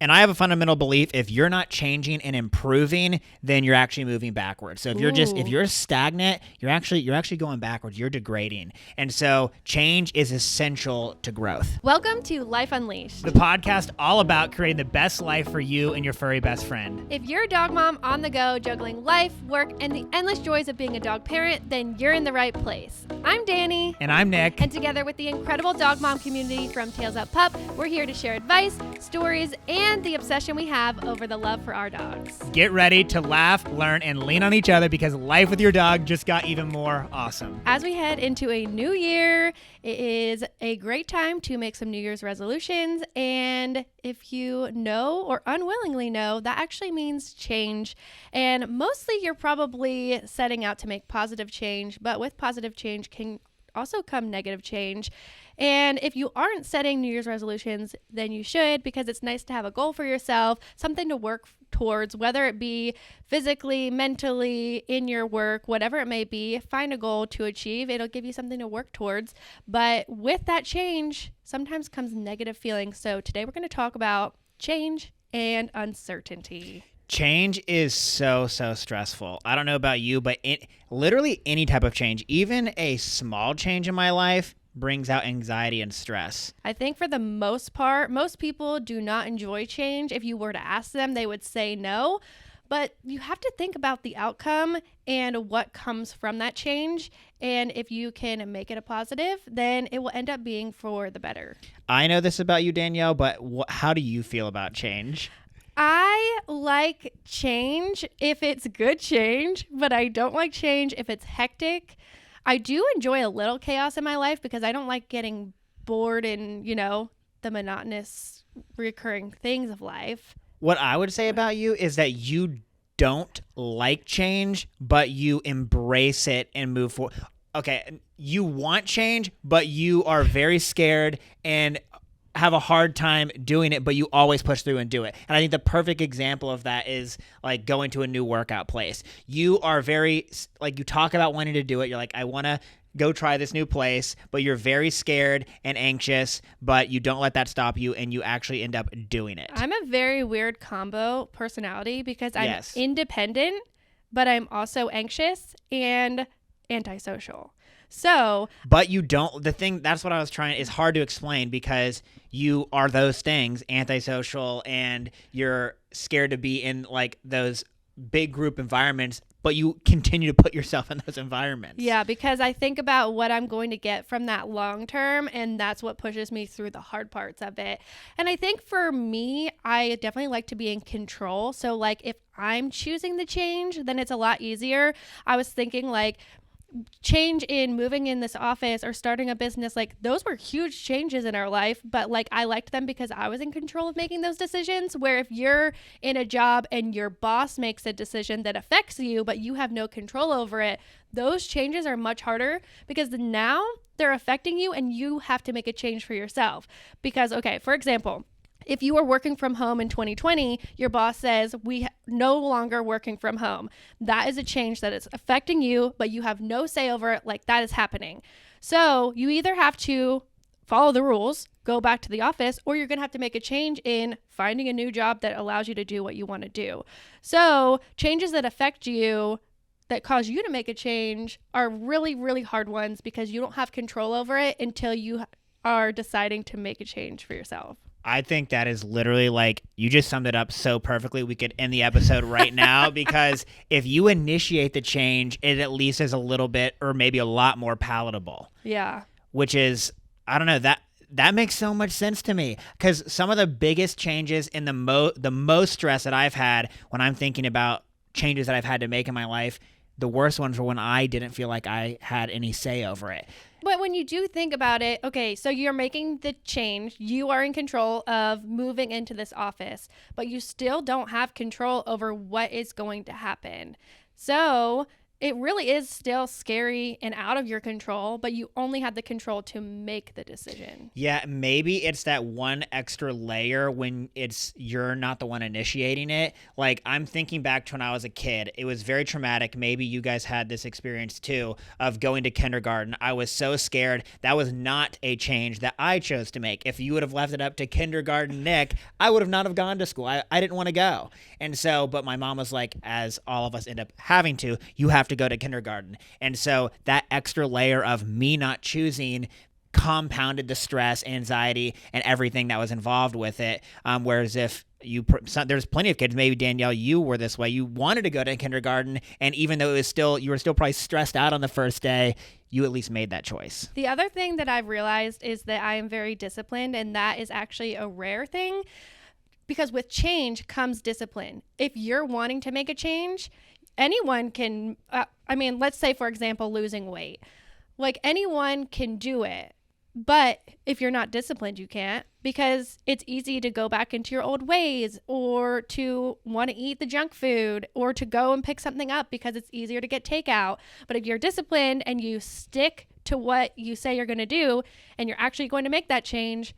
And I have a fundamental belief, if you're not changing and improving, then you're actually moving backwards. So if you're stagnant, you're actually going backwards. You're degrading. And so change is essential to growth. Welcome to Life Unleashed, The podcast all about creating the best life for you and your furry best friend. If you're a dog mom on the go, juggling life, work, and the endless joys of being a dog parent, then you're in the right place. I'm Dani. And I'm Nick. And together with the incredible dog mom community from Tails Up Pup, we're here to share advice, stories, and the obsession we have over the love for our dogs. Get ready to laugh, learn, and lean on each other because life with your dog just got even more awesome. As we head into a new year, it is a great time to make some New Year's resolutions. And if you know or unwillingly know, that actually means change. And mostly you're probably setting out to make positive change, but with positive change can also come negative change. And if you aren't setting New Year's resolutions, then you should, because it's nice to have a goal for yourself, something to work towards, whether it be physically, mentally, in your work, whatever it may be. Find a goal to achieve. It'll give you something to work towards. But with that change, sometimes comes negative feelings. So today we're going to talk about change and uncertainty. Change is so stressful. I don't know about you, but literally any type of change, even a small change in my life, brings out anxiety and stress. I think for the most part, most people do not enjoy change. If you were to ask them, they would say no. But you have to think about the outcome and what comes from that change. And if you can make it a positive, then it will end up being for the better. I know this about you, Danielle, but how do you feel about change? I like change if it's good change, but I don't like change if it's hectic. I do enjoy a little chaos in my life because I don't like getting bored in, the monotonous recurring things of life. What I would say about you is that you don't like change, but you embrace it and move forward. Okay, you want change, but you are very scared and have a hard time doing it, but you always push through and do it. And I think the perfect example of that is like going to a new workout place. You are very, you talk about wanting to do it. You're like, I want to go try this new place, but you're very scared and anxious, but you don't let that stop you, and you actually end up doing it. I'm a very weird combo personality because I'm independent, but I'm also anxious and antisocial. But you don't, that's what I was trying, it's hard to explain because you are those things, antisocial, and you're scared to be in those big group environments, but you continue to put yourself in those environments. Yeah, because I think about what I'm going to get from that long term, and that's what pushes me through the hard parts of it. And I think for me, I definitely like to be in control. So if I'm choosing the change, then it's a lot easier. I was thinking change in moving in this office or starting a business, those were huge changes in our life, but I liked them because I was in control of making those decisions. Where if you're in a job and your boss makes a decision that affects you, but you have no control over it, those changes are much harder because now they're affecting you and you have to make a change for yourself. Because, okay, for example, if you are working from home in 2020, your boss says, we no longer working from home. That is a change that is affecting you, but you have no say over it. That is happening. So you either have to follow the rules, go back to the office, or you're going to have to make a change in finding a new job that allows you to do what you want to do. So changes that affect you, that cause you to make a change, are really, really hard ones because you don't have control over it until you are deciding to make a change for yourself. I think that is literally you just summed it up so perfectly. We could end the episode right now because if you initiate the change, it at least is a little bit or maybe a lot more palatable. Yeah. Which is, I don't know, that makes so much sense to me because some of the biggest changes in the most stress that I've had when I'm thinking about changes that I've had to make in my life, the worst ones were when I didn't feel like I had any say over it. But when you do think about it, okay, so you're making the change, you are in control of moving into this office, but you still don't have control over what is going to happen. So it really is still scary and out of your control, but you only have the control to make the decision. Yeah, maybe it's that one extra layer when you're not the one initiating it. Like, I'm thinking back to when I was a kid. It was very traumatic. Maybe you guys had this experience too of going to kindergarten. I was so scared. That was not a change that I chose to make. If you would have left it up to kindergarten Nick, I would have not have gone to school. I didn't want to go. And so, but my mom was like, as all of us end up having to, you have to go to kindergarten. And so that extra layer of me not choosing compounded the stress, anxiety, and everything that was involved with it. Whereas if there's plenty of kids, maybe Danielle, you were this way. You wanted to go to kindergarten, and even though you were still probably stressed out on the first day, you at least made that choice. The other thing that I've realized is that I am very disciplined, and that is actually a rare thing because with change comes discipline. If you're wanting to make a change, anyone can, let's say, for example, losing weight. Like, anyone can do it. But if you're not disciplined, you can't, because it's easy to go back into your old ways or to want to eat the junk food or to go and pick something up because it's easier to get takeout. But if you're disciplined and you stick to what you say you're going to do and you're actually going to make that change,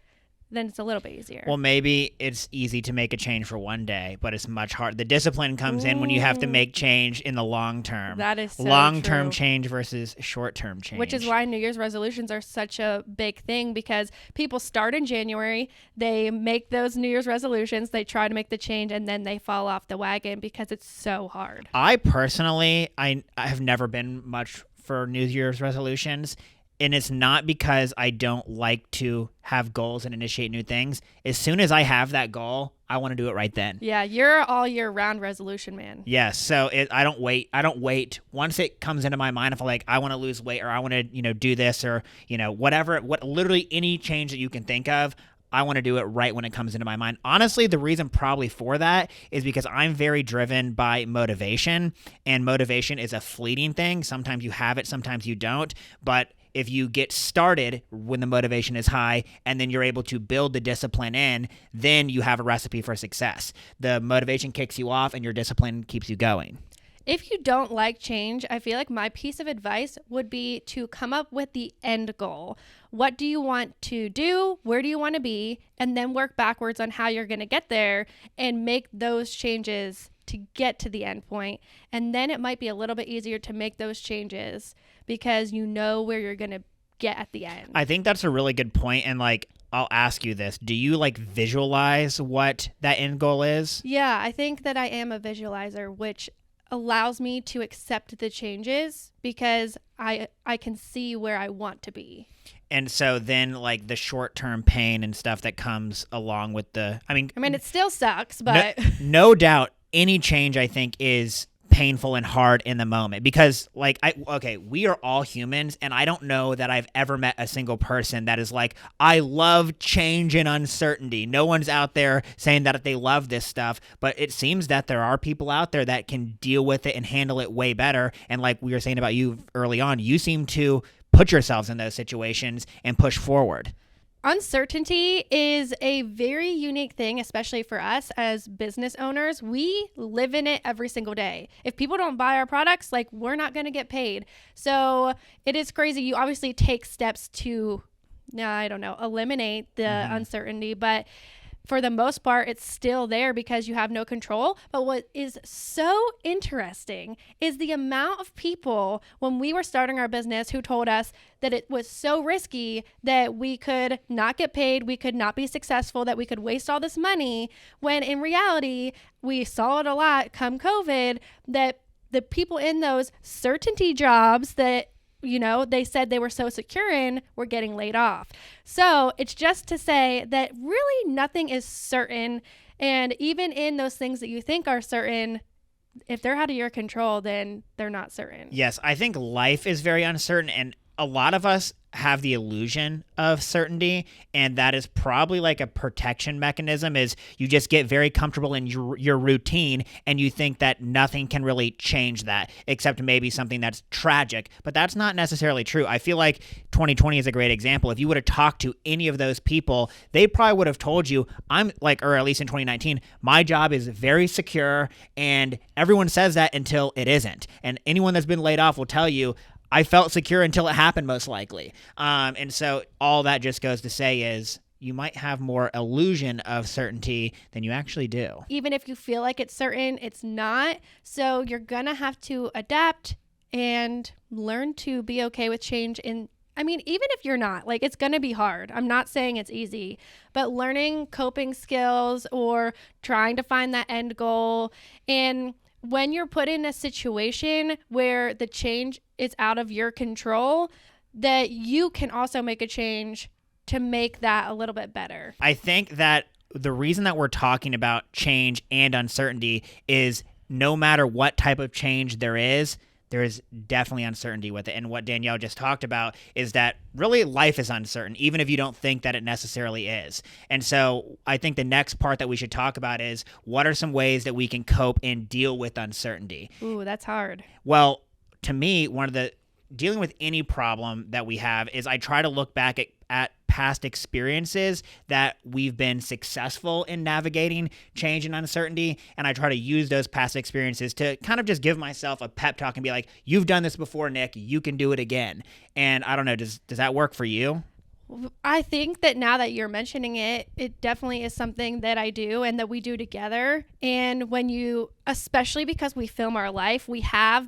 then it's a little bit easier. Well, maybe it's easy to make a change for one day, but it's much harder. The discipline comes in when you have to make change in the long term. That is so long-term true. change versus short-term change. Which is why New Year's resolutions are such a big thing, because people start in January, they make those New Year's resolutions, they try to make the change, and then they fall off the wagon because it's so hard. I personally, I have never been much for New Year's resolutions. And it's not because I don't like to have goals and initiate new things. As soon as I have that goal, I want to do it right then. Yeah, you're all year round resolution man. Yes. So I don't wait. I don't wait. Once it comes into my mind, if I'm like, I want to lose weight or I want to, do this or, whatever, literally any change that you can think of, I want to do it right when it comes into my mind. Honestly, the reason probably for that is because I'm very driven by motivation, and motivation is a fleeting thing. Sometimes you have it, sometimes you don't. But if you get started when the motivation is high and then you're able to build the discipline in, then you have a recipe for success. The motivation kicks you off and your discipline keeps you going. If you don't like change, I feel like my piece of advice would be to come up with the end goal. What do you want to do? Where do you want to be? And then work backwards on how you're going to get there and make those changes to get to the end point. And then it might be a little bit easier to make those changes because you know where you're going to get at the end. I think that's a really good point. And I'll ask you this. Do you visualize what that end goal is? Yeah, I think that I am a visualizer, which allows me to accept the changes because I can see where I want to be. And so then the short-term pain and stuff that comes along with it still sucks, but no doubt any change I think is painful and hard in the moment because we are all humans, and I don't know that I've ever met a single person that is like, I love change and uncertainty. No one's out there saying that they love this stuff, but it seems that there are people out there that can deal with it and handle it way better. And like we were saying about you early on, you seem to put yourselves in those situations and push forward. Uncertainty is a very unique thing, especially for us as business owners. We live in it every single day. If people don't buy our products, we're not going to get paid. So it is crazy. You obviously take steps to, eliminate the uncertainty, but for the most part, it's still there because you have no control. But what is so interesting is the amount of people when we were starting our business who told us that it was so risky that we could not get paid, we could not be successful, that we could waste all this money, when in reality, we saw it a lot come COVID, that the people in those certainty jobs that they said they were so secure in, were getting laid off. So it's just to say that really nothing is certain. And even in those things that you think are certain, if they're out of your control, then they're not certain. Yes, I think life is very uncertain. And a lot of us have the illusion of certainty, and that is probably like a protection mechanism. Is you just get very comfortable in your routine, and you think that nothing can really change that except maybe something that's tragic. But that's not necessarily true. I feel like 2020 is a great example. If you would have talked to any of those people, they probably would have told you, I'm like, or at least in 2019, my job is very secure, and everyone says that until it isn't. And anyone that's been laid off will tell you, I felt secure until it happened, most likely. And so all that just goes to say is you might have more illusion of certainty than you actually do. Even if you feel like it's certain, it's not. So you're going to have to adapt and learn to be okay with change. Even if you're not, like, it's going to be hard. I'm not saying it's easy, but learning coping skills or trying to find that end goal. And when you're put in a situation where the change is out of your control, that you can also make a change to make that a little bit better. I think that the reason that we're talking about change and uncertainty is no matter what type of change there is definitely uncertainty with it. And what Danielle just talked about is that really life is uncertain, even if you don't think that it necessarily is. And so I think the next part that we should talk about is what are some ways that we can cope and deal with uncertainty? Ooh, that's hard. Well, to me, dealing with any problem that we have is I try to look back at past experiences that we've been successful in navigating change and uncertainty, and I try to use those past experiences to kind of just give myself a pep talk and be like, you've done this before, Nick, you can do it again. And I don't know, does that work for you? I think that now that you're mentioning it, it definitely is something that I do and that we do together. And especially because we film our life, we have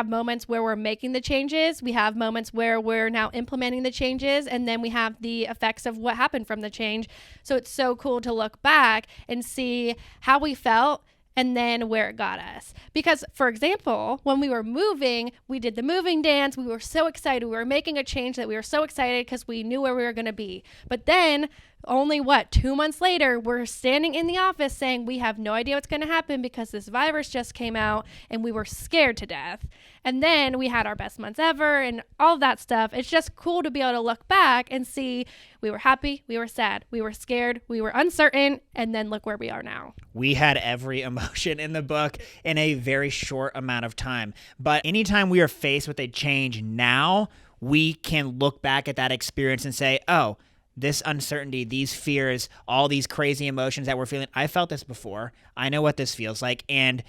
moments where we're making the changes. We have moments where we're now implementing the changes, and then we have the effects of what happened from the change. So it's so cool to look back and see how we felt and then where it got us. Because, for example, when we were moving, we did the moving dance. We were so excited. We were making a change that we were so excited because we knew where we were going to be. But then only 2 months later, we're standing in the office saying we have no idea what's going to happen because this virus just came out and we were scared to death. And then we had our best months ever and all of that stuff. It's just cool to be able to look back and see we were happy, we were sad, we were scared, we were uncertain, and then look where we are now. We had every emotion in the book in a very short amount of time. But anytime we are faced with a change now, we can look back at that experience and say, oh, this uncertainty, these fears, all these crazy emotions that we're feeling, I felt this before. I know what this feels like. And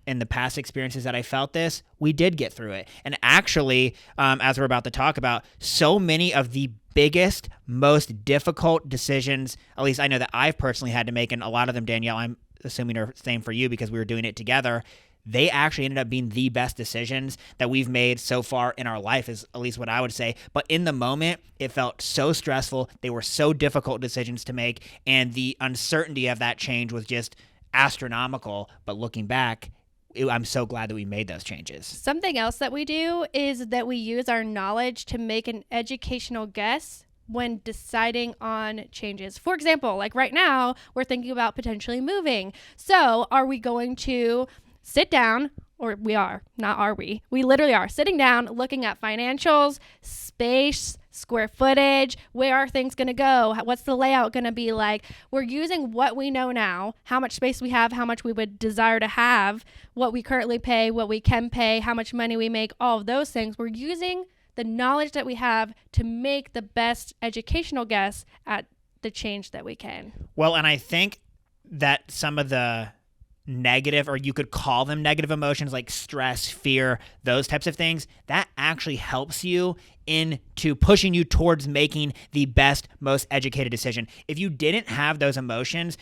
in the past experiences that I felt this, we did get through it. And actually, as we're about to talk about, so many of the biggest, most difficult decisions, at least I know that I've personally had to make, and a lot of them, Danielle, I'm assuming are the same for you because we were doing it together, they actually ended up being the best decisions that we've made so far in our life, is at least what I would say. But in the moment, it felt so stressful. They were so difficult decisions to make, and the uncertainty of that change was just astronomical. But looking back, I'm so glad that we made those changes. Something else that we do is that we use our knowledge to make an educational guess when deciding on changes. For example, like right now, we're thinking about potentially moving. So are we going to sit down, or we are, not are we literally are sitting down, looking at financials, space, square footage, where are things going to go? What's the layout going to be like? We're using what we know now, how much space we have, how much we would desire to have, what we currently pay, what we can pay, how much money we make, all of those things. We're using the knowledge that we have to make the best educational guess at the change that we can. Well, and I think that some of the negative, or you could call them negative emotions like stress, fear, those types of things, that actually helps you into pushing you towards making the best, most educated decision. If you didn't have those emotions,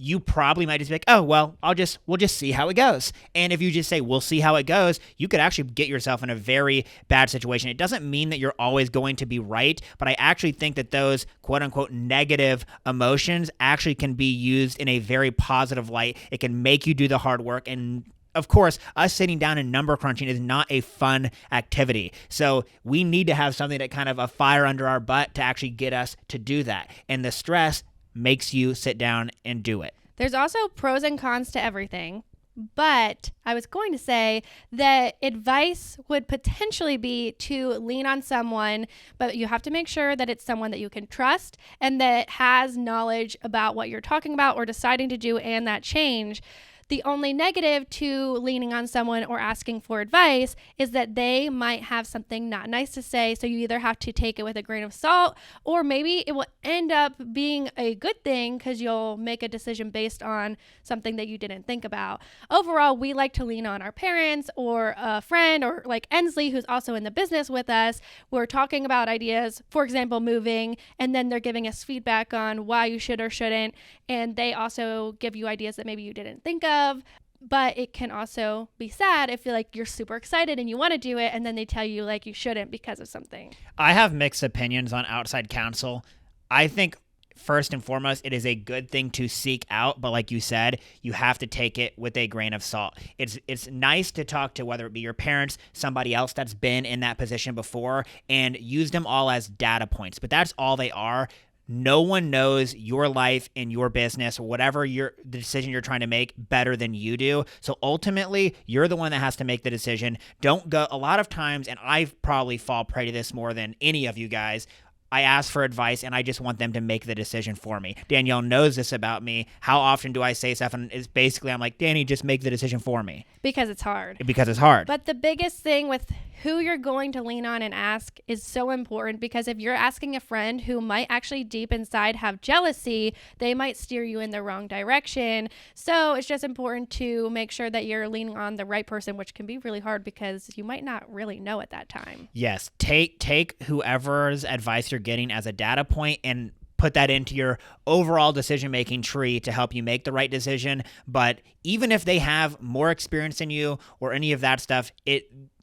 you probably might just be like, oh, well, we'll just see how it goes. And if you just say, we'll see how it goes, you could actually get yourself in a very bad situation. It doesn't mean that you're always going to be right, but I actually think that those quote unquote negative emotions actually can be used in a very positive light. It can make you do the hard work. And of course, us sitting down and number crunching is not a fun activity. So we need to have something that kind of a fire under our butt to actually get us to do that. And the stress makes you sit down and do it. There's also pros and cons to everything. But I was going to say that advice would potentially be to lean on someone, but you have to make sure that it's someone that you can trust and that has knowledge about what you're talking about or deciding to do and that change. The only negative to leaning on someone or asking for advice is that they might have something not nice to say. So you either have to take it with a grain of salt, or maybe it will end up being a good thing because you'll make a decision based on something that you didn't think about. Overall, we like to lean on our parents or a friend, or like Ensley, who's also in the business with us. We're talking about ideas, for example, moving, and then they're giving us feedback on why you should or shouldn't. And they also give you ideas that maybe you didn't think of. But it can also be sad if you're super excited and you want to do it, and then they tell you like you shouldn't because of something. I have mixed opinions on outside counsel. I think first and foremost, it is a good thing to seek out, but like you said, you have to take it with a grain of salt. It's nice to talk to, whether it be your parents, somebody else that's been in that position before, and use them all as data points, but that's all they are. No one knows your life and your business, whatever the decision you're trying to make, better than you do. So ultimately, you're the one that has to make the decision. Don't go, a lot of times, and I probably fall prey to this more than any of you guys, I ask for advice and I just want them to make the decision for me. Danielle knows this about me. How often do I say stuff and it's basically I'm like, Dani, just make the decision for me. Because it's hard. Because it's hard. But the biggest thing with who you're going to lean on and ask is so important, because if you're asking a friend who might actually deep inside have jealousy, they might steer you in the wrong direction. So it's just important to make sure that you're leaning on the right person, which can be really hard because you might not really know at that time. Yes. Take whoever's advice you're getting as a data point and put that into your overall decision-making tree to help you make the right decision. But even if they have more experience than you or any of that stuff,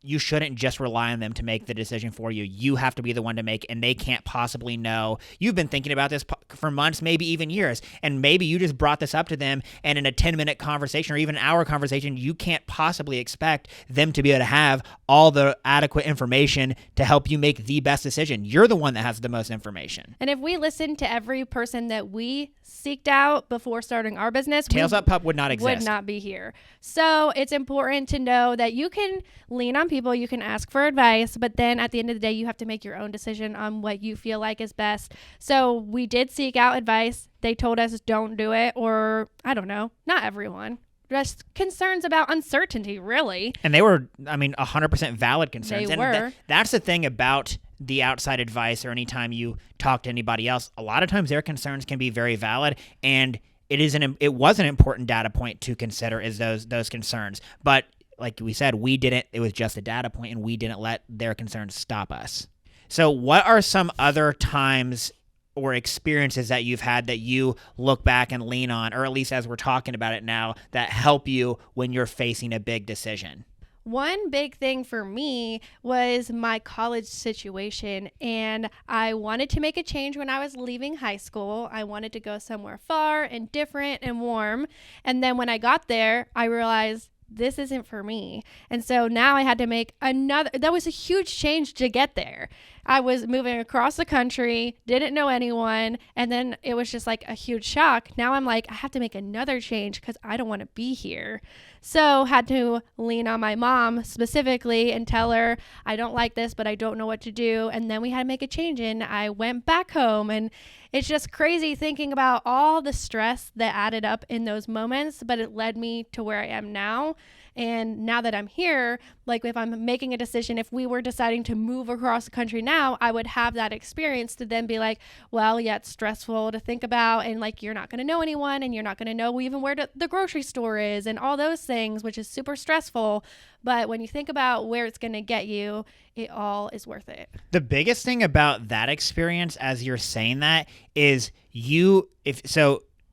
you shouldn't just rely on them to make the decision for you. You have to be the one to make, and they can't possibly know. You've been thinking about this for months, maybe even years, and maybe you just brought this up to them, and in a 10-minute conversation or even an hour conversation, you can't possibly expect them to be able to have all the adequate information to help you make the best decision. You're the one that has the most information. And if we listened to every person that we seeked out before starting our business, Tails Up Pup would not exist. Would not be here. So it's important to know that you can lean on people, you can ask for advice, but then at the end of the day, you have to make your own decision on what you feel like is best. So we did seek out advice. They told us don't do it, or I don't know, not everyone. Just concerns about uncertainty, really. And they were, 100% valid concerns. They were. That's the thing about the outside advice, or anytime you talk to anybody else, a lot of times their concerns can be very valid, and it was an important data point to consider, is those concerns. But like we said, it was just a data point, and we didn't let their concerns stop us. So what are some other times or experiences that you've had that you look back and lean on, or at least as we're talking about it now, that help you when you're facing a big decision? One big thing for me was my college situation, and I wanted to make a change when I was leaving high school. I wanted to go somewhere far and different and warm. And then when I got there, I realized this isn't for me. And so now I had to make that was a huge change to get there. I was moving across the country, didn't know anyone, and then it was just like a huge shock. Now I'm like, I have to make another change because I don't want to be here. So had to lean on my mom specifically and tell her, I don't like this, but I don't know what to do. And then we had to make a change, and I went back home. And it's just crazy thinking about all the stress that added up in those moments, but it led me to where I am now. And now that I'm here, like if I'm making a decision, if we were deciding to move across the country now, I would have that experience to then be like, well, yeah, it's stressful to think about. And like, you're not going to know anyone, and you're not going to know even where the grocery store is and all those things, which is super stressful. But when you think about where it's going to get you, it all is worth it. The biggest thing about that experience, as you're saying that, is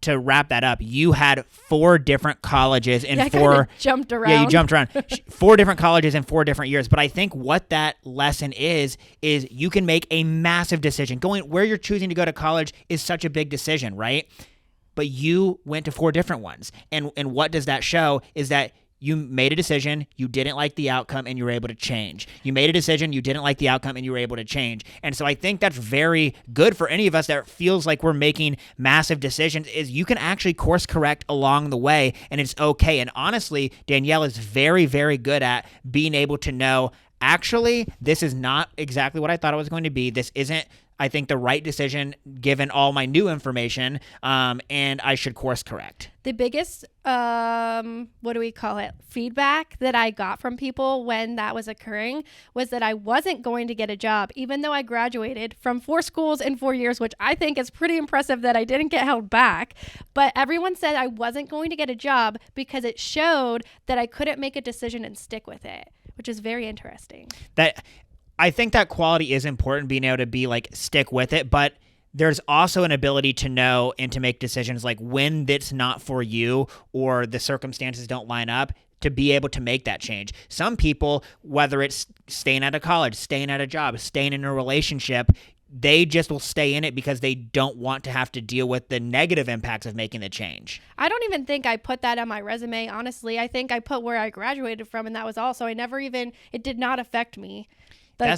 to wrap that up, you had 4 different colleges in 4 jumped around. Yeah, you jumped around. 4 different colleges in 4 different years. But I think what that lesson is you can make a massive decision. Going where you're choosing to go to college is such a big decision, right? But you went to 4 different ones. And what does that show is that you made a decision, you didn't like the outcome, and you were able to change. You made a decision, you didn't like the outcome, and you were able to change. And so I think that's very good for any of us that feels like we're making massive decisions, is you can actually course correct along the way, and it's okay. And honestly, Danielle is very, very good at being able to know, actually, this is not exactly what I thought it was going to be. This isn't, I think, the right decision given all my new information, and I should course correct. The biggest, feedback that I got from people when that was occurring was that I wasn't going to get a job, even though I graduated from 4 schools in 4 years, which I think is pretty impressive that I didn't get held back. But everyone said I wasn't going to get a job because it showed that I couldn't make a decision and stick with it, which is very interesting. I think that quality is important, being able to be like, stick with it, but there's also an ability to know and to make decisions like when it's not for you or the circumstances don't line up, to be able to make that change. Some people, whether it's staying out of college, staying at a job, staying in a relationship, they just will stay in it because they don't want to have to deal with the negative impacts of making the change. I don't even think I put that on my resume, honestly. I think I put where I graduated from, and that was all. So it did not affect me.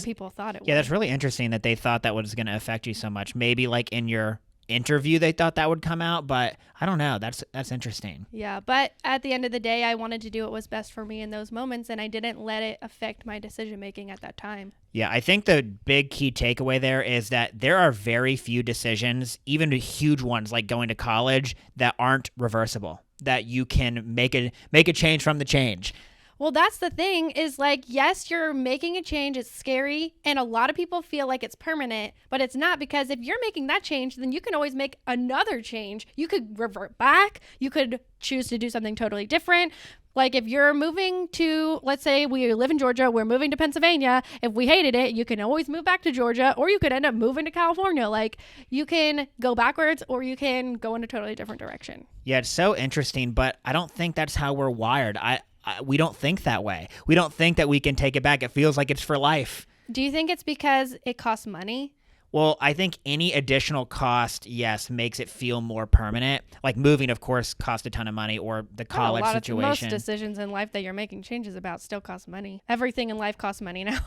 People thought it would. Yeah, that's really interesting that they thought that was going to affect you so much. Maybe like in your interview they thought that would come out, but I don't know. That's interesting. Yeah, but at the end of the day, I wanted to do what was best for me in those moments, and I didn't let it affect my decision making at that time. Yeah, I think the big key takeaway there is that there are very few decisions, even huge ones like going to college, that aren't reversible, that you can make a change from the change. Well, that's the thing is like, yes, you're making a change. It's scary. And a lot of people feel like it's permanent, but it's not, because if you're making that change, then you can always make another change. You could revert back. You could choose to do something totally different. Like if you're moving to, let's say we live in Georgia, we're moving to Pennsylvania. If we hated it, you can always move back to Georgia, or you could end up moving to California. Like you can go backwards or you can go in a totally different direction. Yeah, it's so interesting, but I don't think that's how we're wired. We don't think that way. We don't think that we can take it back. It feels like it's for life. Do you think it's because it costs money? Well, I think any additional cost, yes, makes it feel more permanent. Like moving, of course, costs a ton of money, or the college situation. Most decisions in life that you're making changes about still cost money. Everything in life costs money now,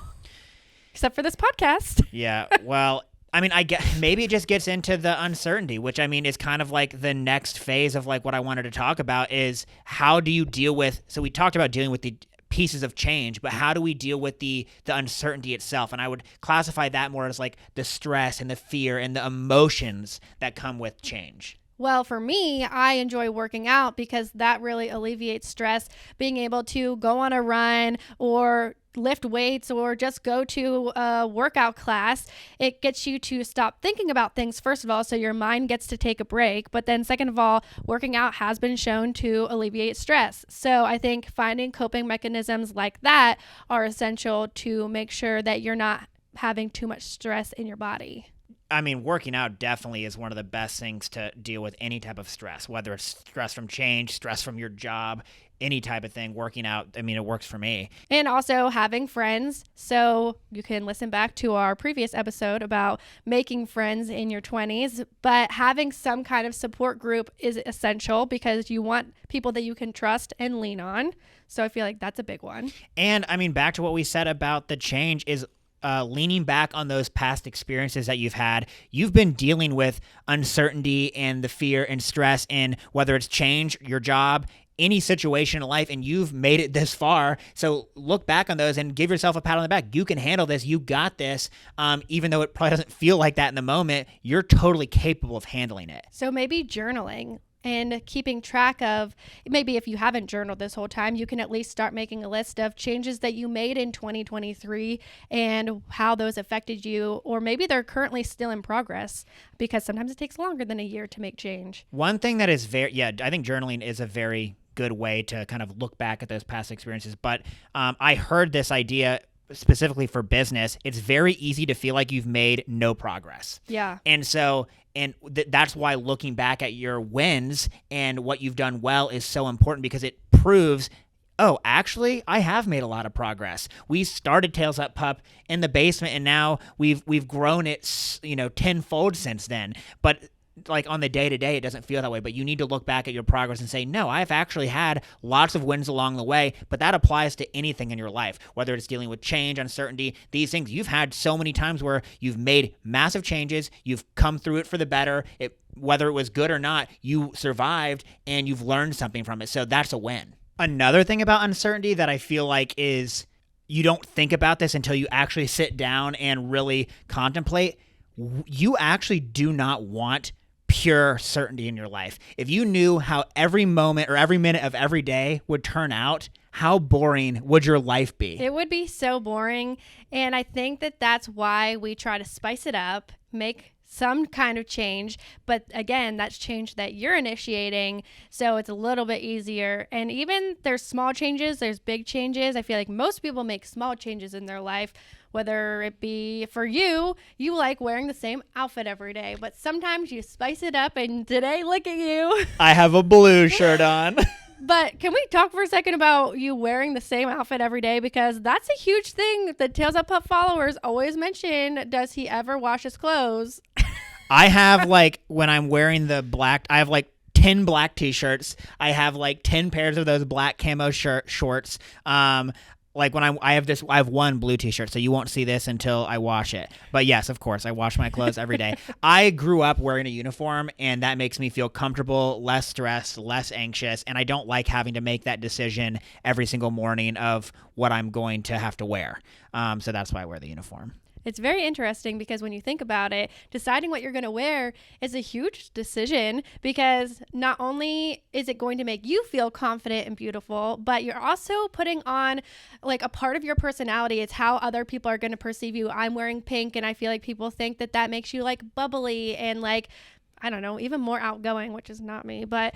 except for this podcast. Yeah, well, I mean, I guess maybe it just gets into the uncertainty, which I mean is kind of like the next phase of like what I wanted to talk about is how do you deal with, so we talked about dealing with the pieces of change, but how do we deal with the uncertainty itself? And I would classify that more as like the stress and the fear and the emotions that come with change. Well, for me, I enjoy working out because that really alleviates stress. Being able to go on a run or lift weights or just go to a workout class, it gets you to stop thinking about things, first of all, so your mind gets to take a break. But then second of all, working out has been shown to alleviate stress. So I think finding coping mechanisms like that are essential to make sure that you're not having too much stress in your body. I mean, working out definitely is one of the best things to deal with any type of stress, whether it's stress from change, stress from your job, any type of thing. Working out, I mean, it works for me. And also having friends. So you can listen back to our previous episode about making friends in your 20s, but having some kind of support group is essential because you want people that you can trust and lean on. So I feel like that's a big one. And I mean, back to what we said about the change is leaning back on those past experiences that you've had. You've been dealing with uncertainty and the fear and stress in whether it's change, your job, any situation in life, and you've made it this far. So look back on those and give yourself a pat on the back. You can handle this. You got this. Even though it probably doesn't feel like that in the moment, you're totally capable of handling it. So maybe journaling and keeping track of, maybe if you haven't journaled this whole time, you can at least start making a list of changes that you made in 2023 and how those affected you, or maybe they're currently still in progress, because sometimes it takes longer than a year to make change. One thing that is I think journaling is a very good way to kind of look back at those past experiences. But I heard this idea specifically for business. It's very easy to feel like you've made no progress. Yeah. And so that's why looking back at your wins and what you've done well is so important, because it proves, oh, actually, I have made a lot of progress. We started Tails Up Pup in the basement, and now we've grown it, tenfold since then. But like on the day to day, it doesn't feel that way, but you need to look back at your progress and say, no, I've actually had lots of wins along the way, but that applies to anything in your life, whether it's dealing with change, uncertainty, these things. You've had so many times where you've made massive changes, you've come through it for the better, whether it was good or not, you survived and you've learned something from it. So that's a win. Another thing about uncertainty that I feel like is you don't think about this until you actually sit down and really contemplate. You actually do not want pure certainty in your life. If you knew how every moment or every minute of every day would turn out, how boring would your life be? It would be so boring. And I think that that's why we try to spice it up, make some kind of change. But again, that's change that you're initiating. So it's a little bit easier. And even there's small changes, there's big changes. I feel like most people make small changes in their life. Whether it be for you like wearing the same outfit every day, but sometimes you spice it up, and today, look at you. I have a blue shirt on. But can we talk for a second about you wearing the same outfit every day? Because that's a huge thing. The Tails Up Pup followers always mention, does he ever wash his clothes? I have like, when I'm wearing the black, I have like 10 black t-shirts. I have like 10 pairs of those black camo shorts. Like when I have one blue t-shirt, so you won't see this until I wash it. But yes, of course, I wash my clothes every day. I grew up wearing a uniform, and that makes me feel comfortable, less stressed, less anxious, and I don't like having to make that decision every single morning of what I'm going to have to wear. So that's why I wear the uniform. It's very interesting because when you think about it, deciding what you're going to wear is a huge decision, because not only is it going to make you feel confident and beautiful, but you're also putting on like a part of your personality. It's how other people are going to perceive you. I'm wearing pink, and I feel like people think that that makes you like bubbly and like, I don't know, even more outgoing, which is not me, but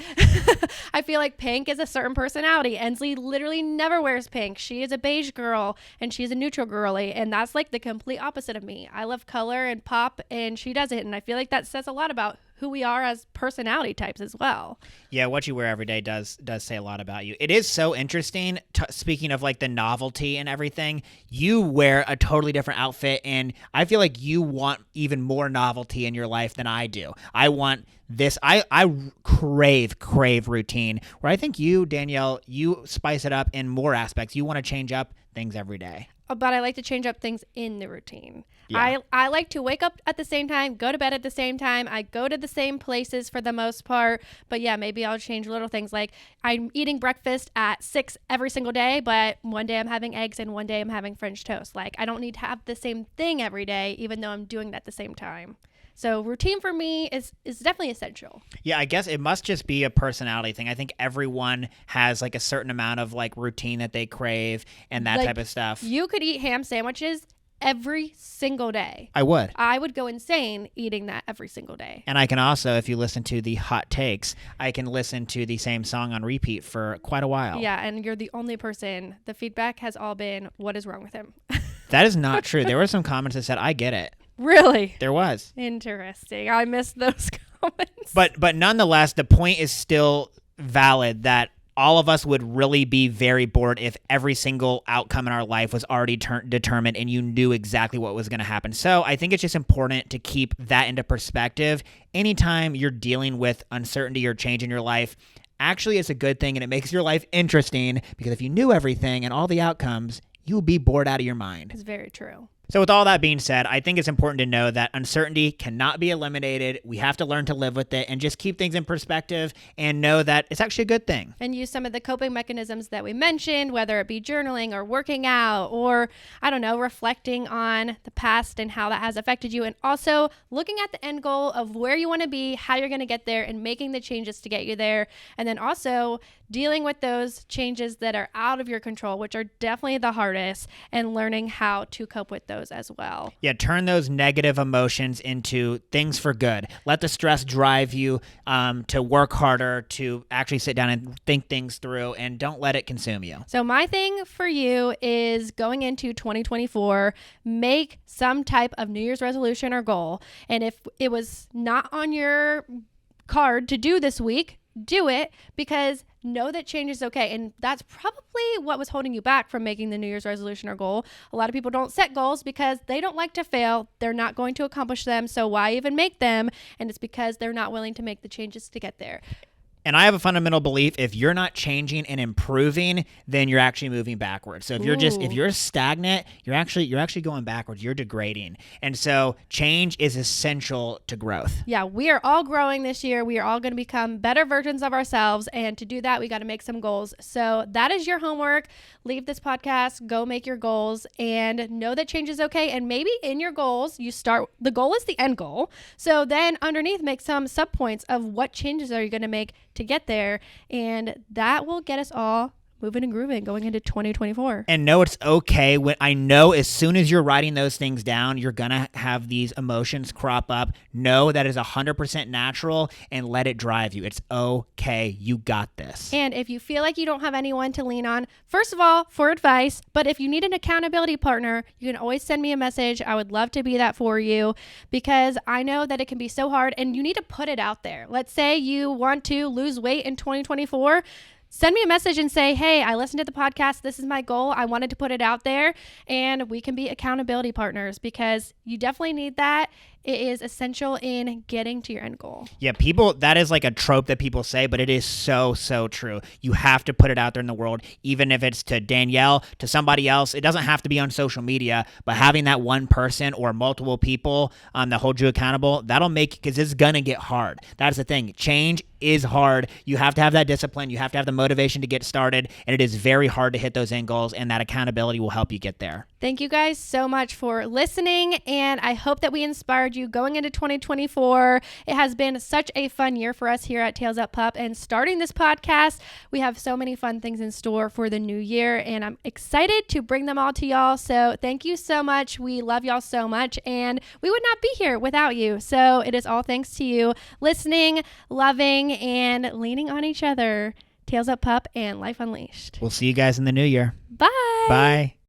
I feel like pink is a certain personality. Ensley literally never wears pink. She is a beige girl, and she's a neutral girly, and that's like the complete opposite of me. I love color and pop, and she doesn't, and I feel like that says a lot about who we are as personality types as well. Yeah, what you wear every day does say a lot about you. It is so interesting, speaking of like the novelty and everything, you wear a totally different outfit, and I feel like you want even more novelty in your life than I do. I want this, I crave routine, where I think you, Danielle, you spice it up in more aspects. You want to change up things every day. But I like to change up things in the routine. Yeah. I like to wake up at the same time, go to bed at the same time. I go to the same places for the most part. But yeah, maybe I'll change little things, like I'm eating breakfast at 6 every single day, but one day I'm having eggs and one day I'm having French toast. Like, I don't need to have the same thing every day, even though I'm doing that at the same time. So routine for me is definitely essential. Yeah, I guess it must just be a personality thing. I think everyone has like a certain amount of like routine that they crave and that Like, type of stuff. You could eat ham sandwiches every single day. I would go insane eating that every single day. And I can also, if you listen to the hot takes, I can listen to the same song on repeat for quite a while. Yeah, and you're the only person. The feedback has all been, what is wrong with him? That is not true. There were some comments that said, I get it. Really? There was. Interesting. I missed those comments. But nonetheless, the point is still valid that all of us would really be very bored if every single outcome in our life was already determined and you knew exactly what was going to happen. So I think it's just important to keep that into perspective. Anytime you're dealing with uncertainty or change in your life, actually it's a good thing, and it makes your life interesting, because if you knew everything and all the outcomes, you would be bored out of your mind. It's very true. So with all that being said, I think it's important to know that uncertainty cannot be eliminated. We have to learn to live with it and just keep things in perspective and know that it's actually a good thing. And use some of the coping mechanisms that we mentioned, whether it be journaling or working out or, I don't know, reflecting on the past and how that has affected you. And also looking at the end goal of where you want to be, how you're going to get there, and making the changes to get you there. And then also dealing with those changes that are out of your control, which are definitely the hardest, and learning how to cope with those as well. Yeah, turn those negative emotions into things for good. Let the stress drive you to work harder, to actually sit down and think things through, and don't let it consume you. So my thing for you is, going into 2024, make some type of New Year's resolution or goal. And if it was not on your card to do this week, do it, because know that change is okay. And that's probably what was holding you back from making the New Year's resolution or goal. A lot of people don't set goals because they don't like to fail. They're not going to accomplish them. So why even make them? And it's because they're not willing to make the changes to get there. And I have a fundamental belief, if you're not changing and improving, then you're actually moving backwards. So if you're stagnant, you're actually going backwards. You're degrading. And so change is essential to growth. Yeah, we are all growing this year. We are all going to become better versions of ourselves. And to do that, we got to make some goals. So that is your homework. Leave this podcast, go make your goals, and know that change is okay. And maybe in your goals, the goal is the end goal. So then underneath, make some subpoints of what changes are you going to make to get there, and that will get us all moving and grooving going into 2024. And know it's okay. When I know as soon as you're writing those things down, you're gonna have these emotions crop up. Know that is 100% natural and let it drive you. It's okay. You got this. And if you feel like you don't have anyone to lean on, first of all, for advice, but if you need an accountability partner, you can always send me a message. I would love to be that for you, because I know that it can be so hard and you need to put it out there. Let's say you want to lose weight in 2024. Send me a message and say, hey, I listened to the podcast. This is my goal. I wanted to put it out there, and we can be accountability partners, because you definitely need that. It is essential in getting to your end goal. Yeah, that is like a trope that people say, but it is so, so true. You have to put it out there in the world, even if it's to Danielle, to somebody else. It doesn't have to be on social media, but having that one person or multiple people that hold you accountable, that'll make, because it's going to get hard. That's the thing. Change is hard. You have to have that discipline. You have to have the motivation to get started, and it is very hard to hit those end goals, and that accountability will help you get there. Thank you guys so much for listening, and I hope that we inspired you going into 2024. It has been such a fun year for us here at Tails Up Pup, and starting this podcast, we have so many fun things in store for the new year, and I'm excited to bring them all to y'all. So thank you so much. We love y'all so much, and we would not be here without you. So it is all thanks to you listening, loving, and leaning on each other. Tails Up Pup and Life Unleashed. We'll see you guys in the new year. Bye. Bye.